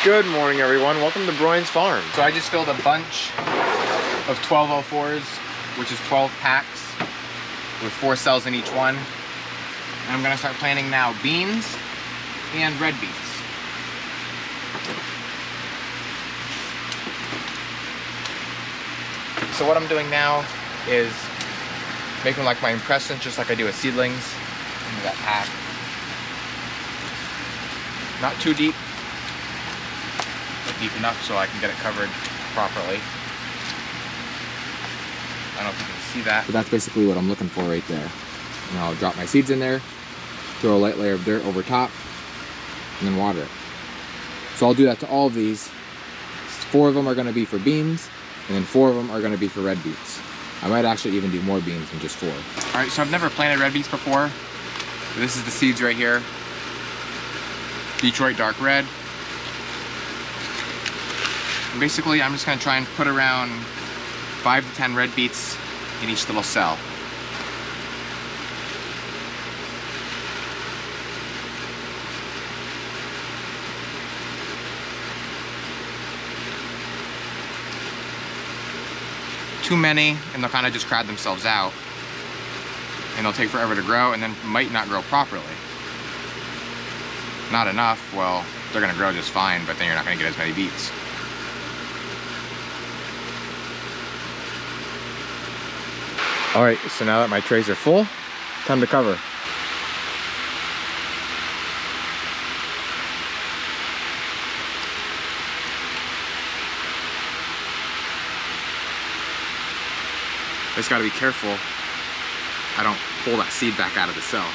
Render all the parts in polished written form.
Good morning, everyone. Welcome to Broyans Farm. So I just filled a bunch of 1204s, which is 12 packs with 4 cells in each one. And I'm gonna start planting now beans and red beets. So what I'm doing now is making like my impressions just like I do with seedlings into that pack. Not too deep, but deep enough so I can get it covered properly. I don't know if you can see that. So that's basically what I'm looking for right there. And I'll drop my seeds in there, throw a light layer of dirt over top, and then water it. So I'll do that to all of these. 4 of them are gonna be for beans, and then 4 of them are gonna be for red beets. I might actually even do more beans than just 4. All right, so I've never planted red beets before. This is the seeds right here. Detroit dark red. And basically, I'm just gonna try and put around 5 to 10 red beets in each little cell. Too many, and they'll kind of just crowd themselves out. And they'll take forever to grow, and then might not grow properly. Not enough, well, they're gonna grow just fine, but then you're not gonna get as many beets. All right, so now that my trays are full, time to cover. I just gotta be careful I don't pull that seed back out of the cell.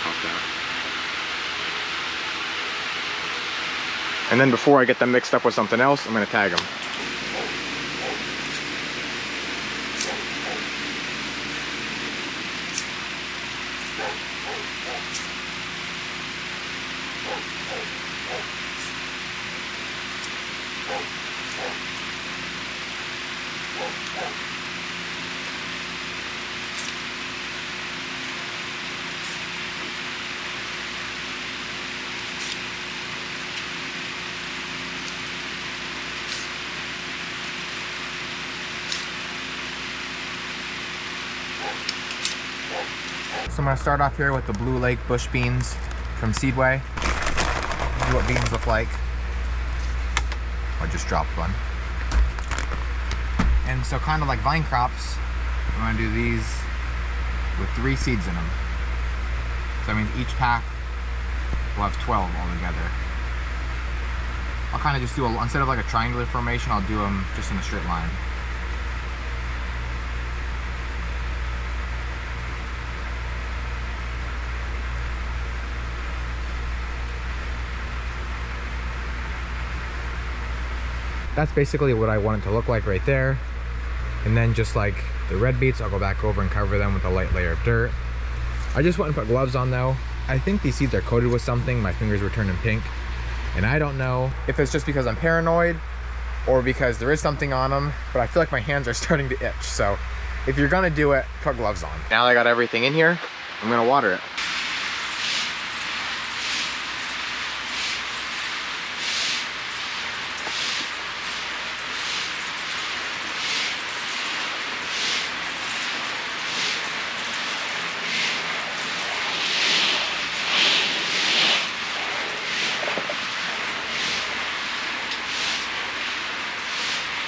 Popped out. And then before I get them mixed up with something else, I'm gonna tag them. So I'm gonna start off here with the Blue Lake bush beans from Seedway. This is what beans look like. I just dropped one. And so kind of like vine crops, I'm gonna do these with 3 seeds in them. So that means each pack will have 12 altogether. I'll kind of just do instead of like a triangular formation, I'll do them just in a straight line. That's basically what I want it to look like right there. And then just like the red beets, I'll go back over and cover them with a light layer of dirt. I just went and put gloves on though. I think these seeds are coated with something. My fingers were turning pink. And I don't know if it's just because I'm paranoid or because there is something on them, but I feel like my hands are starting to itch. So if you're gonna do it, put gloves on. Now that I got everything in here, I'm gonna water it.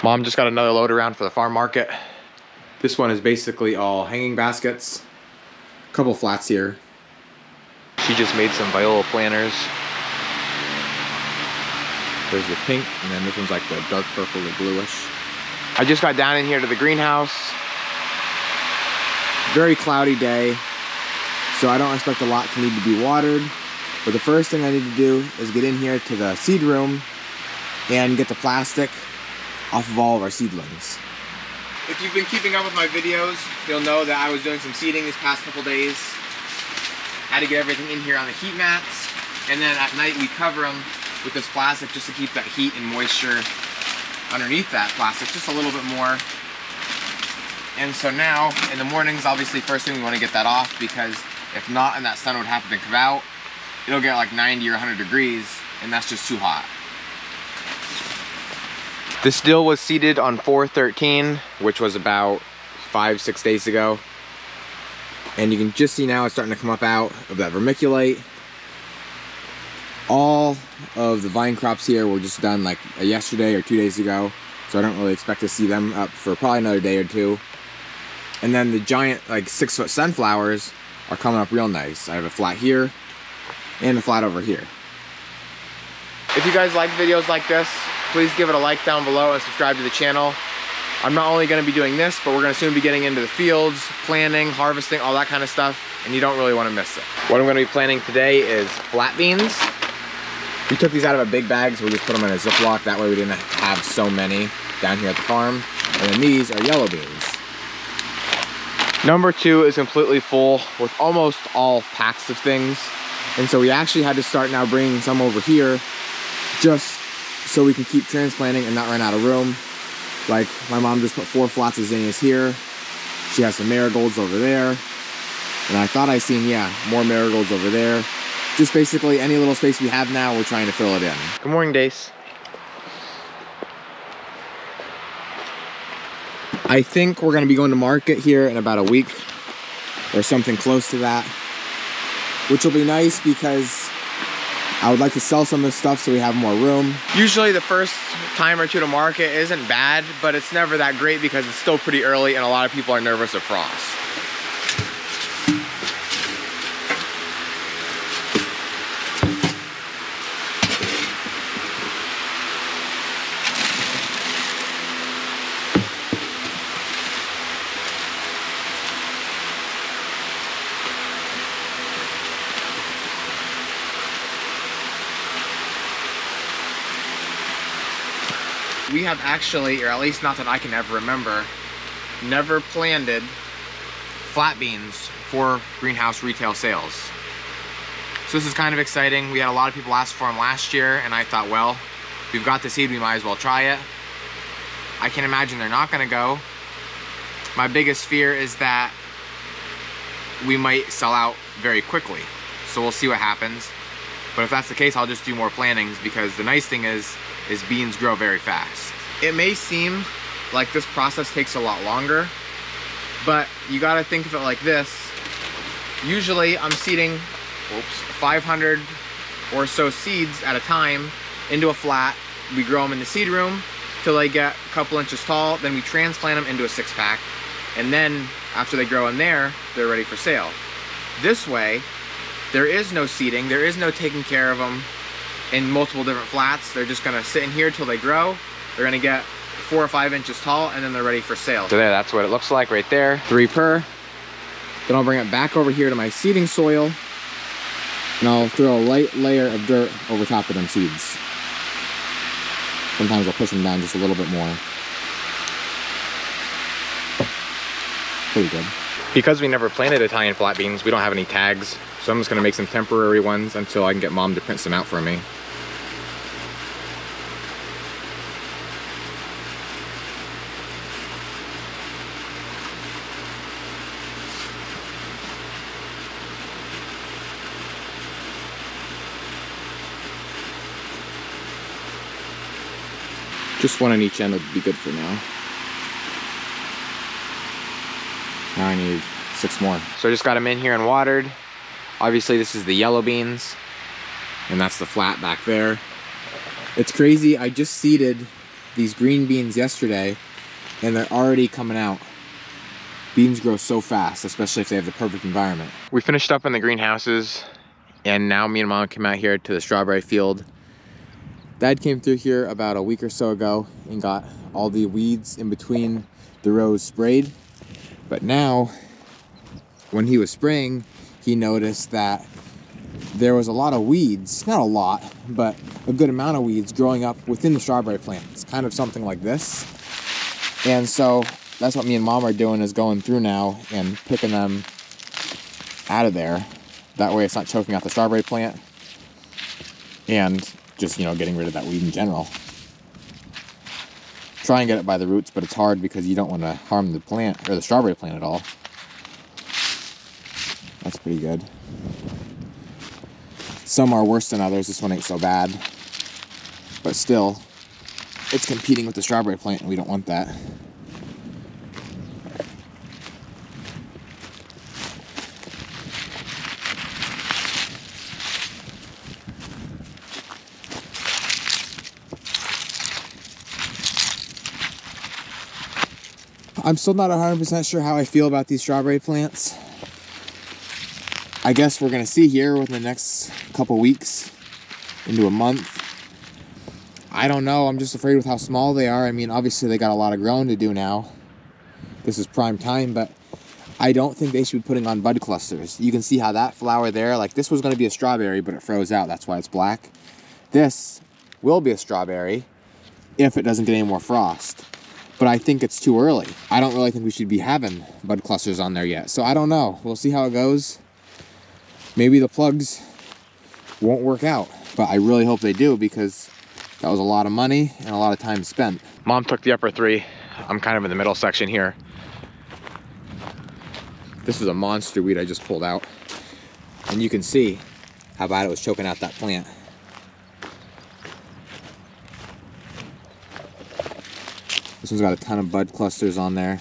Mom just got another load around for the farm market. This one is basically all hanging baskets. A couple flats here. She just made some viola planters. There's the pink, and then this one's like the dark purple or bluish. I just got down in here to the greenhouse. Very cloudy day, so I don't expect a lot to need to be watered. But the first thing I need to do is get in here to the seed room and get the plastic off of all of our seedlings. If you've been keeping up with my videos, you'll know that I was doing some seeding these past couple days. Had to get everything in here on the heat mats, and then at night we cover them with this plastic just to keep that heat and moisture underneath that plastic just a little bit more. And so now, in the mornings, obviously first thing we want to get that off, because if not, and that sun would happen to come out, it'll get like 90 or 100 degrees, and that's just too hot. This deal was seeded on 4/13, which was about 5-6 days ago. And you can just see now it's starting to come up out of that vermiculite. All of the vine crops here were just done like yesterday or 2 days ago, so I don't really expect to see them up for probably another day or two. And then the giant like 6-foot sunflowers are coming up real nice. I have a flat here and a flat over here. If you guys like videos like this, please give it a like down below and subscribe to the channel. I'm not only going to be doing this, but we're going to soon be getting into the fields, planting, harvesting, all that kind of stuff, and you don't really want to miss it. What I'm going to be planting today is flat beans. We took these out of a big bag, so we just put them in a Ziploc. That way we didn't have so many down here at the farm. And then these are yellow beans. Number 2 is completely full with almost all packs of things. And so we actually had to start now bringing some over here just so we can keep transplanting and not run out of room. Like my mom just put 4 flats of zinnias here. She has some marigolds over there. And I thought I seen, yeah, more marigolds over there. Just basically any little space we have now, we're trying to fill it in. Good morning, Dace. I think we're gonna be going to market here in about a week or something close to that, which will be nice because I would like to sell some of this stuff so we have more room. Usually the first time or two to market isn't bad, but it's never that great because it's still pretty early and a lot of people are nervous of frost. We have actually, or at least not that I can ever remember, never planted flat beans for greenhouse retail sales. So this is kind of exciting. We had a lot of people ask for them last year, and I thought, well, we've got the seed, we might as well try it. I can imagine they're not gonna go. My biggest fear is that we might sell out very quickly. So we'll see what happens. But if that's the case, I'll just do more plantings because the nice thing is beans grow very fast. It may seem like this process takes a lot longer, but you gotta think of it like this. Usually I'm seeding 500 or so seeds at a time into a flat. We grow them in the seed room till they get a couple inches tall, then we transplant them into a 6-pack, and then after they grow in there, they're ready for sale. This way, there is no seeding, there is no taking care of them in multiple different flats. They're just gonna sit in here till they grow. They're gonna get 4 or 5 inches tall, and then they're ready for sale. So there, that's what it looks like right there. 3 per. Then I'll bring it back over here to my seeding soil, and I'll throw a light layer of dirt over top of them seeds. Sometimes I'll push them down just a little bit more. Pretty good. Because we never planted Italian flat beans, we don't have any tags, so I'm just gonna make some temporary ones until I can get Mom to print some out for me. Just one on each end would be good for now. Now I need 6 more. So I just got them in here and watered. Obviously this is the yellow beans, and that's the flat back there. It's crazy, I just seeded these green beans yesterday, and they're already coming out. Beans grow so fast, especially if they have the perfect environment. We finished up in the greenhouses, and now me and Mom came out here to the strawberry field. Dad came through here about a week or so ago and got all the weeds in between the rows sprayed. But now, when he was spraying, he noticed that there was a lot of weeds, not a lot, but a good amount of weeds growing up within the strawberry plants, kind of something like this. And so that's what me and Mom are doing, is going through now and picking them out of there. That way it's not choking out the strawberry plant, and just, you know, getting rid of that weed in general. Try and get it by the roots, but it's hard because you don't want to harm the plant or the strawberry plant at all. That's pretty good. Some are worse than others. This one ain't so bad. But still, it's competing with the strawberry plant, and we don't want that. I'm still not 100% sure how I feel about these strawberry plants. I guess we're gonna see here within the next couple weeks, into a month. I don't know, I'm just afraid with how small they are. I mean, obviously they got a lot of growing to do now. This is prime time, but I don't think they should be putting on bud clusters. You can see how that flower there, like this was gonna be a strawberry, but it froze out, that's why it's black. This will be a strawberry if it doesn't get any more frost. But I think it's too early. I don't really think we should be having bud clusters on there yet. So I don't know, we'll see how it goes. Maybe the plugs won't work out, but I really hope they do because that was a lot of money and a lot of time spent. Mom took the upper three. I'm kind of in the middle section here. This is a monster weed I just pulled out. And you can see how bad it was choking out that plant. This one's got a ton of bud clusters on there.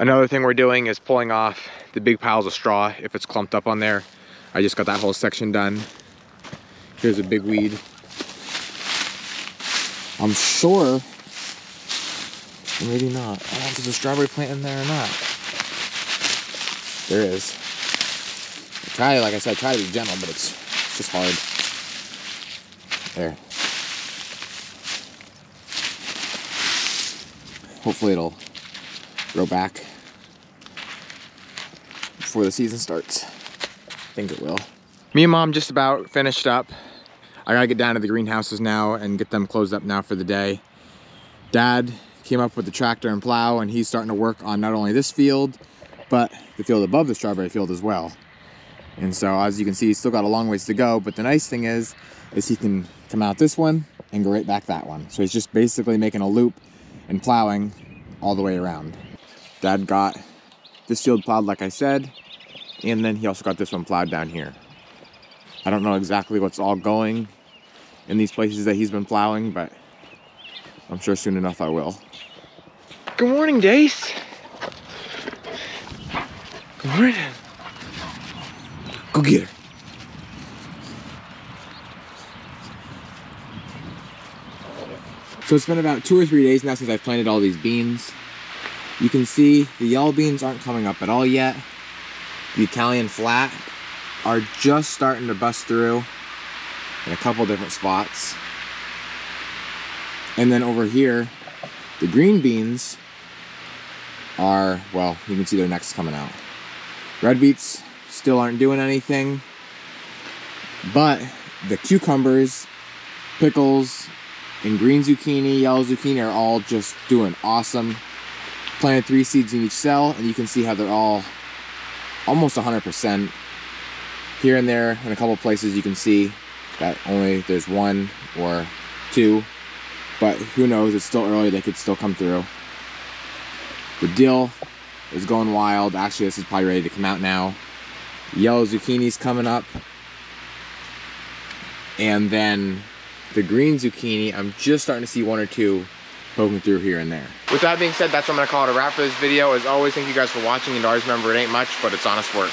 Another thing we're doing is pulling off the big piles of straw if it's clumped up on there. I just got that whole section done. Here's a big weed. I'm sure, maybe not. I don't know if there's a strawberry plant in there or not. There is. Like I said, try to be gentle, but it's just hard. There. Hopefully it'll grow back before the season starts. I think it will. Me and Mom just about finished up. I gotta get down to the greenhouses now and get them closed up now for the day. Dad came up with the tractor and plow, and he's starting to work on not only this field, but the field above the strawberry field as well. And so as you can see, he's still got a long ways to go, but the nice thing is he can come out this one and go right back that one. So he's just basically making a loop and plowing all the way around. Dad got this field plowed like I said, and then he also got this one plowed down here. I don't know exactly what's all going in these places that he's been plowing, but I'm sure soon enough I will. Good morning, Dace. Good morning. Go get her. So it's been about 2 or 3 days now since I've planted all these beans. You can see the yellow beans aren't coming up at all yet. The Italian flat are just starting to bust through in a couple different spots. And then over here, the green beans are, well, you can see their necks coming out. Red beets still aren't doing anything, but the cucumbers, pickles, and green zucchini, yellow zucchini are all just doing awesome. Planted 3 seeds in each cell, and you can see how they're all almost 100%. Here and there, in a couple places, you can see that only there's 1 or 2, but who knows, it's still early, they could still come through. The dill is going wild. Actually, this is probably ready to come out now. Yellow zucchini's coming up. And then the green zucchini, I'm just starting to see 1 or 2 poking through here and there. With that being said, that's what I'm gonna call it a wrap for this video. As always, thank you guys for watching, and always remember, it ain't much, but it's honest work.